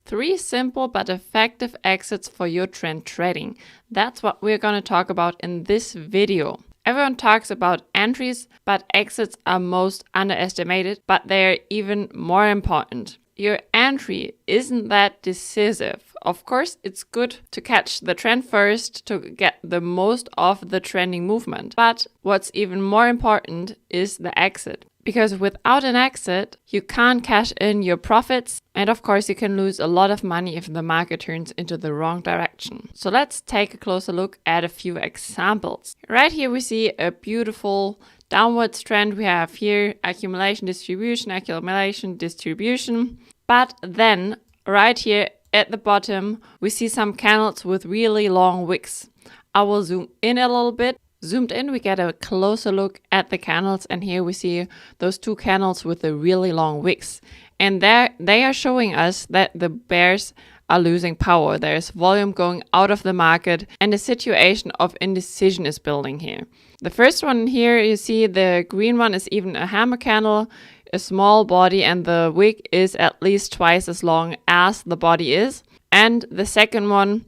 3 simple but effective exits for your trend trading. That's what we're going to talk about in this video. Everyone talks about entries, but exits are most underestimated, but they're even more important. Your entry isn't that decisive. Of course, it's good to catch the trend first to get the most of the trending movement. But what's even more important is the exit. Because without an exit, you can't cash in your profits. And of course, you can lose a lot of money if the market turns into the wrong direction. So let's take a closer look at a few examples. Right here, we see a beautiful downwards trend. We have here accumulation, distribution, accumulation, distribution. But then right here at the bottom, we see some candles with really long wicks. I will zoom in a little bit. Zoomed in, we get a closer look at the candles, and here we see those 2 candles with the really long wicks. And they are showing us that the bears are losing power. There's volume going out of the market, and a situation of indecision is building here. The first one here, you see the green one is even a hammer candle, a small body, and the wick is at least twice as long as the body is. And the second one,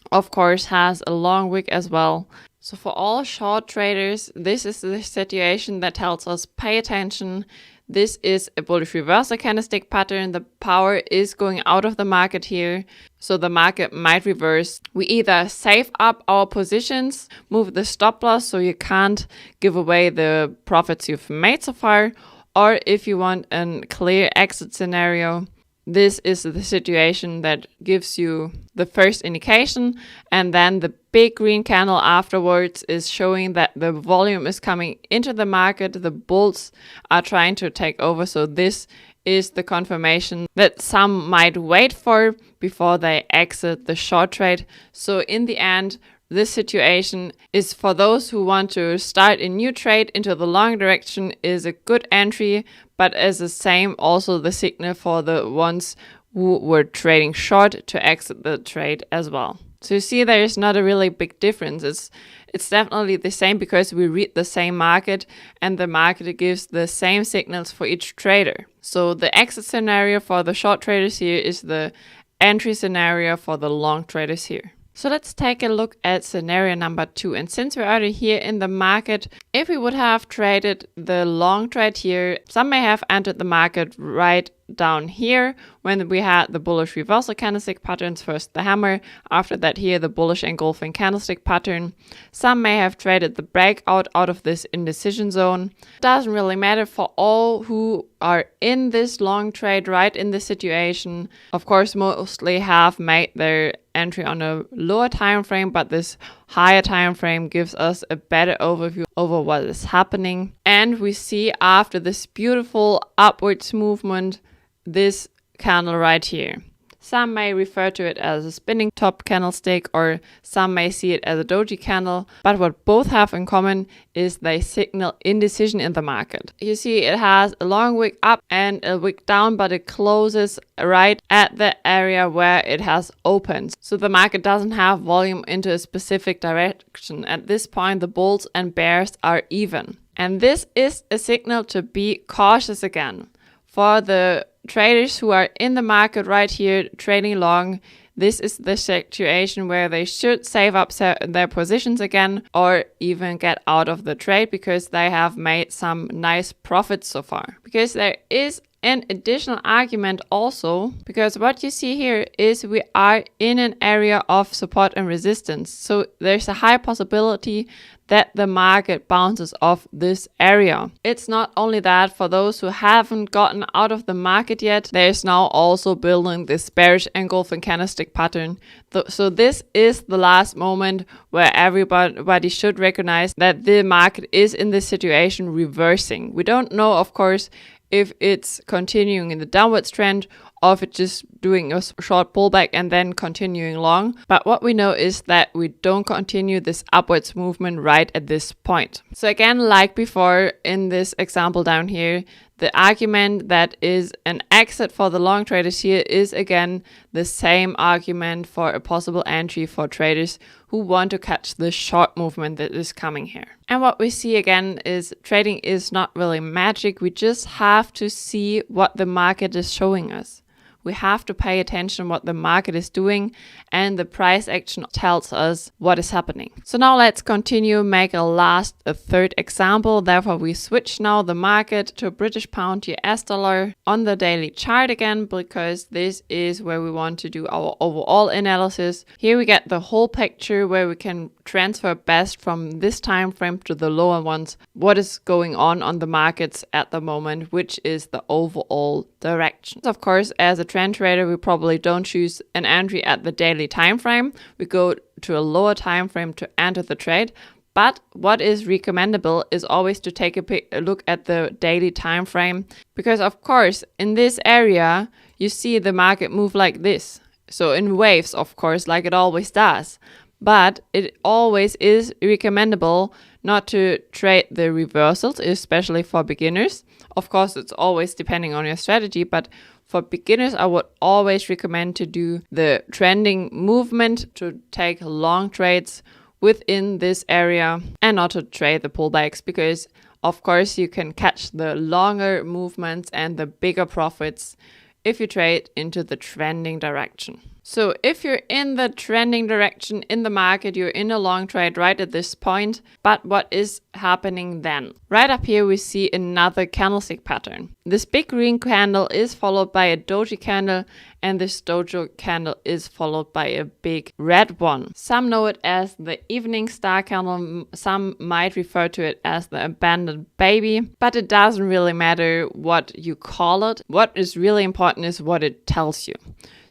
of course, has a long wick as well. So for all short traders, this is the situation that tells us pay attention. This is a bullish reversal candlestick pattern. The power is going out of the market here, so the market might reverse. We either save up our positions, move the stop loss so you can't give away the profits you've made so far, or if you want a clear exit scenario, this is the situation that gives you the first indication, and then the big green candle afterwards is showing that the volume is coming into the market. The bulls are trying to take over, so this is the confirmation that some might wait for before they exit the short trade. So in the end, this situation is for those who want to start a new trade into the long direction is a good entry, but as the same also the signal for the ones who were trading short to exit the trade as well. So you see there is not a really big difference. It's definitely the same because we read the same market and the market gives the same signals for each trader. So the exit scenario for the short traders here is the entry scenario for the long traders here. So let's take a look at scenario number 2. And since we're already here in the market, if we would have traded the long trade here, some may have entered the market right down here when we had the bullish reversal candlestick patterns. First the hammer, after that here the bullish engulfing candlestick pattern. Some may have traded the breakout out of this indecision zone. Doesn't really matter for all who are in this long trade right in this situation. Of course, mostly have made their entry on a lower time frame, but this higher time frame gives us a better overview over what is happening. And we see after this beautiful upwards movement, this candle right here. Some may refer to it as a spinning top candlestick, or some may see it as a doji candle, but what both have in common is they signal indecision in the market. You see it has a long wick up and a wick down, but it closes right at the area where it has opened. So the market doesn't have volume into a specific direction. At this point, the bulls and bears are even. And this is a signal to be cautious again. For the traders who are in the market right here trading long, this is the situation where they should save up their positions again or even get out of the trade because they have made some nice profits so far. Because there is an additional argument also, because what you see here is we are in an area of support and resistance. So there's a high possibility that the market bounces off this area. It's not only that, for those who haven't gotten out of the market yet, there's now also building this bearish engulfing candlestick pattern. So this is the last moment where everybody should recognize that the market is in this situation reversing. We don't know, of course, if it's continuing in the downwards trend or if it's just doing a short pullback and then continuing long. But what we know is that we don't continue this upwards movement right at this point. So again, like before in this example down here, the argument that is an exit for the long traders here is again the same argument for a possible entry for traders who want to catch the short movement that is coming here. And what we see again is trading is not really magic. We just have to see what the market is showing us. We have to pay attention what the market is doing, and the price action tells us what is happening. So now let's continue, make a third example. Therefore, we switch now the market to British pound US dollar on the daily chart again, because this is where we want to do our overall analysis. Here we get the whole picture where we can transfer best from this time frame to the lower ones what is going on the markets at the moment, which is the overall direction. Of course, as a trend trader, we probably don't choose an entry at the daily time frame. We go to a lower time frame to enter the trade. But what is recommendable is always to take a look at the daily time frame, because of course in this area you see the market move like this. So in waves, of course, like it always does. But it always is recommendable not to trade the reversals, especially for beginners. Of course, it's always depending on your strategy, but for beginners, I would always recommend to do the trending movement, to take long trades within this area and not to trade the pullbacks, because of course you can catch the longer movements and the bigger profits if you trade into the trending direction. So if you're in the trending direction in the market, you're in a long trade right at this point. But what is happening then? Right up here, we see another candlestick pattern. This big green candle is followed by a doji candle, and this doji candle is followed by a big red one. Some know it as the evening star candle. Some might refer to it as the abandoned baby, but it doesn't really matter what you call it. What is really important is what it tells you.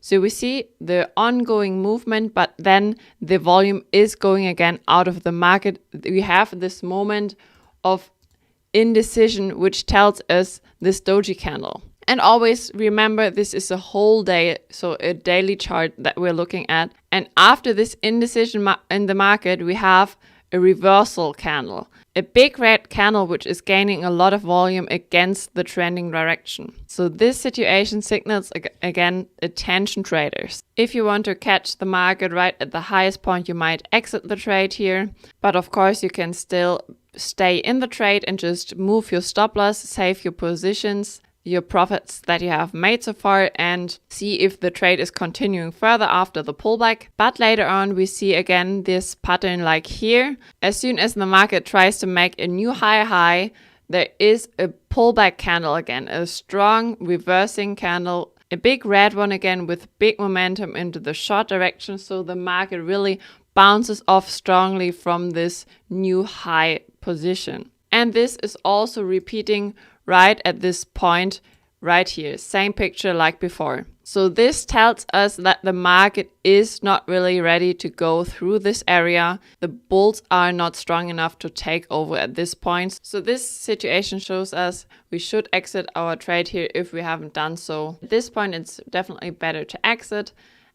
So we see the ongoing movement, but then the volume is going again out of the market. We have this moment of indecision, which tells us this doji candle. And always remember, this is a whole day, so a daily chart that we're looking at. And after this indecision in the market, we have a reversal candle. A big red candle which is gaining a lot of volume against the trending direction. So this situation signals again attention traders. If you want to catch the market right at the highest point, you might exit the trade here. But of course you can still stay in the trade and just move your stop loss, save your positions, your profits that you have made so far, and see if the trade is continuing further after the pullback. But later on we see again this pattern like here. As soon as the market tries to make a new higher high, there is a pullback candle again, a strong reversing candle, a big red one again with big momentum into the short direction. So the market really bounces off strongly from this new high position. And this is also repeating right at this point right here, same picture like before. So this tells us that the market is not really ready to go through this area. The bulls are not strong enough to take over at this point. So this situation shows us we should exit our trade here if we haven't done so. At this point, it's definitely better to exit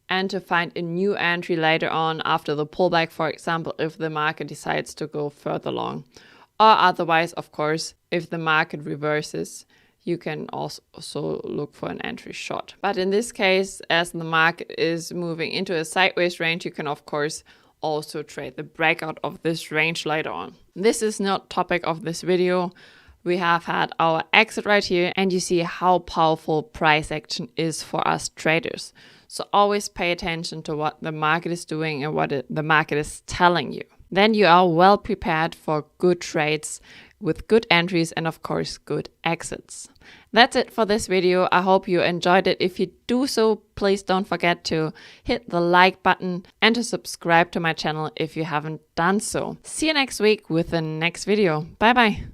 and to find a new entry later on after the pullback, for example, if the market decides to go further long. Or otherwise, of course, if the market reverses, you can also look for an entry short. But in this case, as the market is moving into a sideways range, you can of course also trade the breakout of this range later on. This is not topic of this video. We have had our exit right here, and you see how powerful price action is for us traders. So always pay attention to what the market is doing and what the market is telling you. Then you are well prepared for good trades with good entries and of course good exits. That's it for this video. I hope you enjoyed it. If you do so, please don't forget to hit the like button and to subscribe to my channel if you haven't done so. See you next week with the next video. Bye bye.